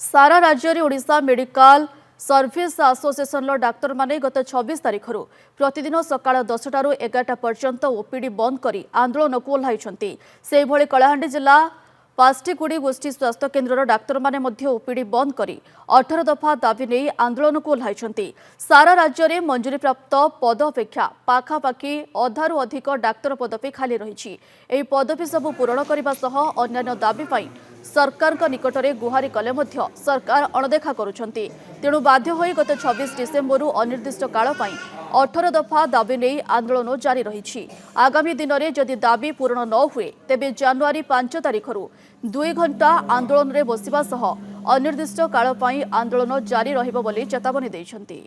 सारा राज्य में Odisha medical service association doctor माने गत 26 तारिख प्रतिदिन सकाळ 10 ରୁ 11टा पर्यंत ओपीडी बंद कर आंदोलन को ओह्लाइछन्ति। सेहिभଳି कलाहांडी जिला पास्टिकुड़ी गोष्ठी स्वास्थ्य केन्द्र डाक्तर माने मध्य ओपीडी बंद कर 18 दफा दाबी नहीं आंदोलन को ओह्लाइछन्ति। सारा राज्य में मंजूरी प्राप्त पद अपेक्षा पाखापाखि अधारू अधिक डाक्तर पदवी खाली रही। एही पदवी सबू पूरण करने सह अन्यान्य दाबी पाई सरकार निकट में गुहारी कले मध्य सरकार अणदेखा करुछन्ति। तेणु बाध्य होई गत 26 डिसेम्बर अनिर्दिष्ट काल पाई 18 दफा दाबी नहीं आंदोलन जारी रही। आगामी दिन में जदि दाबी पूरण न हुए तेबे जनवरी 5 तारिख 2 घंटा आंदोलन में बसिबा सह अनिर्दिष्ट काल पाई आंदोलन जारी रहिबो बोली चेतावनी दैछन्ति।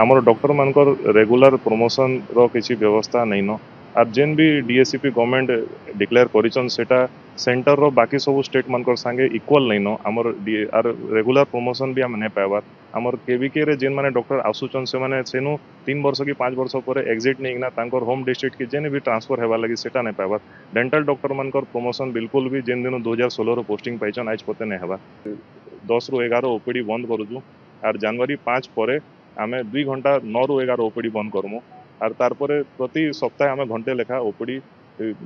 आमर डॉक्टर मानकर रेगुलर प्रमोशन रो किसी व्यवस्था नहीं न आर जेन भी डीएससीपी गवर्नमेंट डिक्लेयर करिछन सेटा सेंटर रो बाकी सब स्टेट मानकर संगे इक्वल नहीं न आमर आर रेगुलर प्रमोशन भी हम नहीं पाइबार। आमर केवीके रे जेन माने डॉक्टर आसुचन से माने सेनु 3 वर्ष की 5 वर्ष पर एग्जिट नहीं ना तांकर होम डिस्ट्रिक्ट की जेन भी ट्रांसफर हेबा लगी सेटा नहीं पाइबार। डेंटल डॉक्टर मानकर प्रमोशन बिल्कुल भी जेन दिन 2016 रो पोस्टिंग पाइछन आज पते नहीं हेबा। 10 ରୁ 11 ओपीडी बंद करूछु आर जनवरी 5 पर आमे 2 घंटा 9 ରୁ 11 ओपीडी बंद करमु आर तारपरे प्रति सप्ताह आमे घंटे लेखा ओपीडी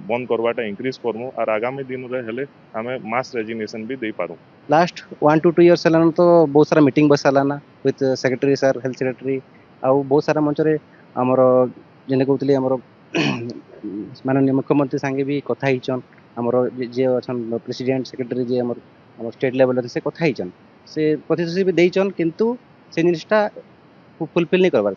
बंद करवाटा इंक्रीज करमु आर आगामी दिन रे हेले आमे मास रेजिग्नेशन भी दे पारू। लास्ट 1 to 2 इयर्स हेलान तो बहुत सारा मीटिंग बसालाना with secretary sir health secretary आउ बहुत सारा मंच रे हमर जेने कहतली हमर माननीय मुख्यमंत्री संगे भी कथा हिचन हमर जे अछन प्रेसिडेंट सेक्रेटरी जे हमर स्टेट लेवल से कथा हिचन से प्रतिश्रुति भी देइचन किंतु से जिनिसटा फुलफिल नहीं करबार